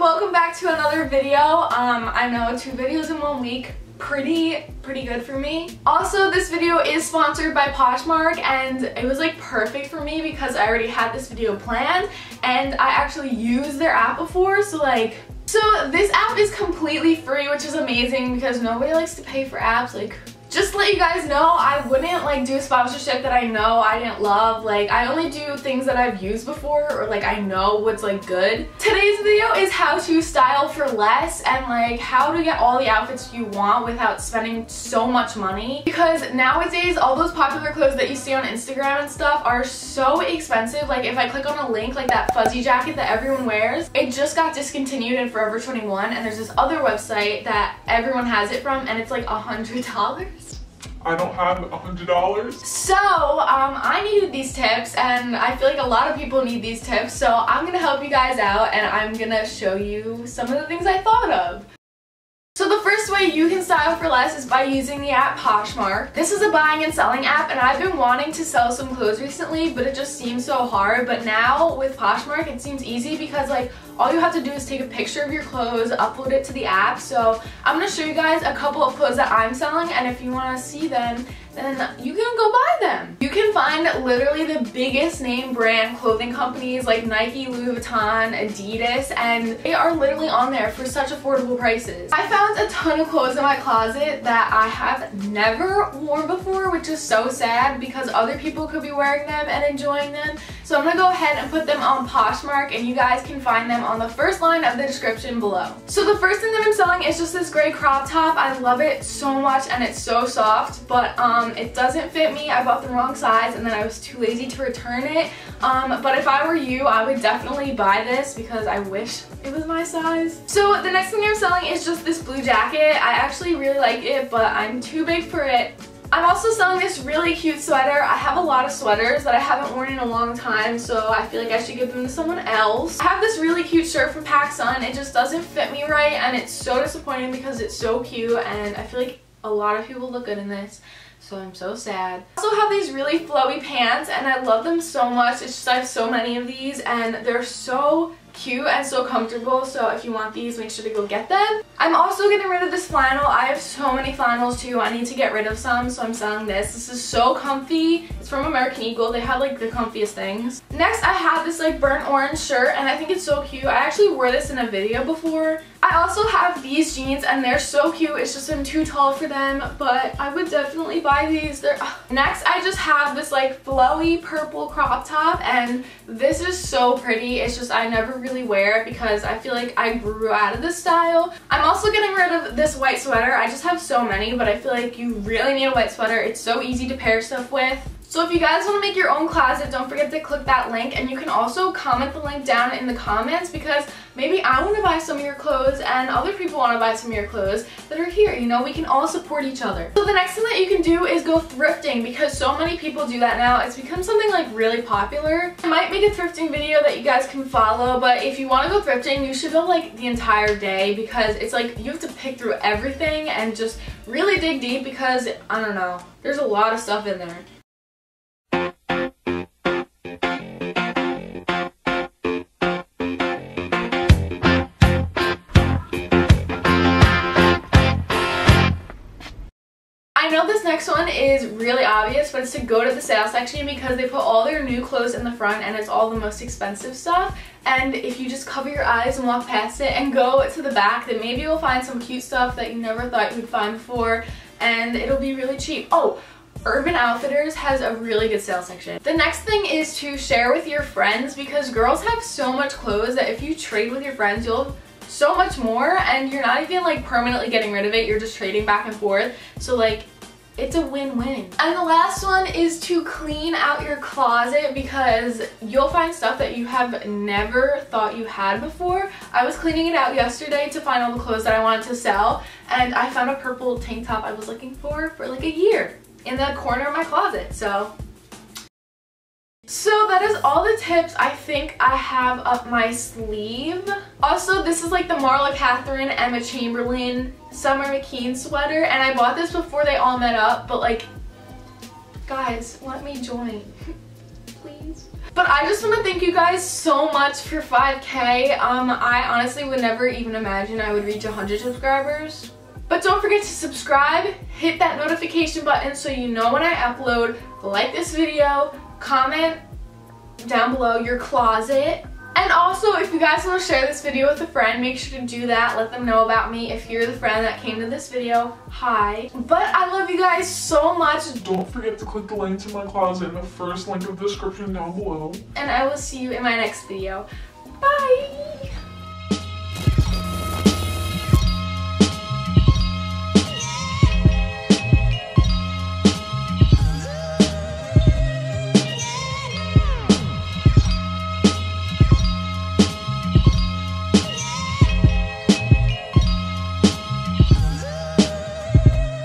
welcome back to another video. I know 2 videos in 1 week, pretty good for me. Also, this video is sponsored by Poshmark, and it was like perfect for me because I already had this video planned and I actually used their app before, so this app is completely free, which is amazing because nobody likes to pay for apps. Just to let you guys know, I wouldn't do a sponsorship that I know I didn't love. I only do things that I've used before or I know what's good. Today's video is how to style for less and how to get all the outfits you want without spending so much money. Because nowadays, all those popular clothes that you see on Instagram and stuff are so expensive. If I click on a link, that fuzzy jacket that everyone wears, it just got discontinued in Forever 21, and there's this other website that everyone has it from, and it's $100. I don't have $100. So, I needed these tips, and I feel a lot of people need these tips, so I'm gonna help you guys out, and I'm gonna show you some of the things I thought of. So the first way you can style for less is by using the app Poshmark. This is a buying and selling app, and I've been wanting to sell some clothes recently, but it just seems so hard. But now with Poshmark, it seems easy because all you have to do is take a picture of your clothes, upload it to the app. So I'm going to show you guys a couple of clothes that I'm selling, and if you want to see them, then you can go buy them. You can find literally the biggest name brand clothing companies like Nike, Louis Vuitton, Adidas, and they are literally on there for such affordable prices. I found a ton of clothes in my closet that I have never worn before, which is so sad because other people could be wearing them and enjoying them. So I'm gonna go ahead and put them on Poshmark, and you guys can find them on the first line of the description below. So the first thing that I'm selling is just this gray crop top. I love it so much and it's so soft, but it doesn't fit me. I bought the wrong size and then I was too lazy to return it. But if I were you, I would definitely buy this because I wish it was my size. So the next thing I'm selling is just this blue jacket. I actually really like it, but I'm too big for it. I'm also selling this really cute sweater. I have a lot of sweaters that I haven't worn in a long time, so I feel I should give them to someone else. I have this really cute shirt from PacSun. It just doesn't fit me right, and it's so disappointing because it's so cute, and I feel a lot of people look good in this. So I'm so sad. I also have these really flowy pants, and I love them so much. It's just I have so many of these, and they're so cute and so comfortable, so if you want these, make sure to go get them. I'm also getting rid of this flannel. I have so many flannels too. I need to get rid of some, so I'm selling this. This is so comfy. It's from American Eagle. They have the comfiest things. Next, I have this burnt orange shirt, and I think it's so cute. I actually wore this in a video before. I also have these jeans, and they're so cute. It's just I'm too tall for them, but I would definitely buy these. Next, I just have this flowy purple crop top, and this is so pretty. It's just I never really wear it because I feel I grew out of this style. I'm also getting rid of this white sweater. I just have so many, but I feel you really need a white sweater. It's so easy to pair stuff with. So if you guys want to make your own closet, don't forget to click that link, and you can also comment the link down in the comments because maybe I want to buy some of your clothes and other people want to buy some of your clothes that are here. We can all support each other. So the next thing that you can do is go thrifting because so many people do that now. It's become something really popular. I might make a thrifting video that you guys can follow, but if you want to go thrifting, you should go the entire day because it's you have to pick through everything and just really dig deep because, I don't know, there's a lot of stuff in there. I know this next one is really obvious, but it's to go to the sale section because they put all their new clothes in the front and it's all the most expensive stuff. And if you just cover your eyes and walk past it and go to the back, then maybe you'll find some cute stuff that you never thought you would find before, and it'll be really cheap. Oh, Urban Outfitters has a really good sale section. The next thing is to share with your friends because girls have so much clothes that if you trade with your friends, you'll have so much more, and you're not even permanently getting rid of it. You're just trading back and forth. So it's a win-win. And the last one is to clean out your closet because you'll find stuff that you have never thought you had before. I was cleaning it out yesterday to find all the clothes that I wanted to sell, and I found a purple tank top I was looking for a year in the corner of my closet. So that is all the tips I think I have up my sleeve. Also, this is the Marla Catherine, Emma Chamberlain, Summer McKean sweater, and I bought this before they all met up, but guys, let me join, please. But I just want to thank you guys so much for 5K. I honestly would never even imagine I would reach 100 subscribers. But don't forget to subscribe, hit that notification button so you know when I upload, like this video, comment down below your closet. And also, if you guys want to share this video with a friend, make sure to do that. Let them know about me. If you're the friend that came to this video, hi. But I love you guys so much. Don't forget to click the link to my closet in the first link of the description down below. And I will see you in my next video. Bye!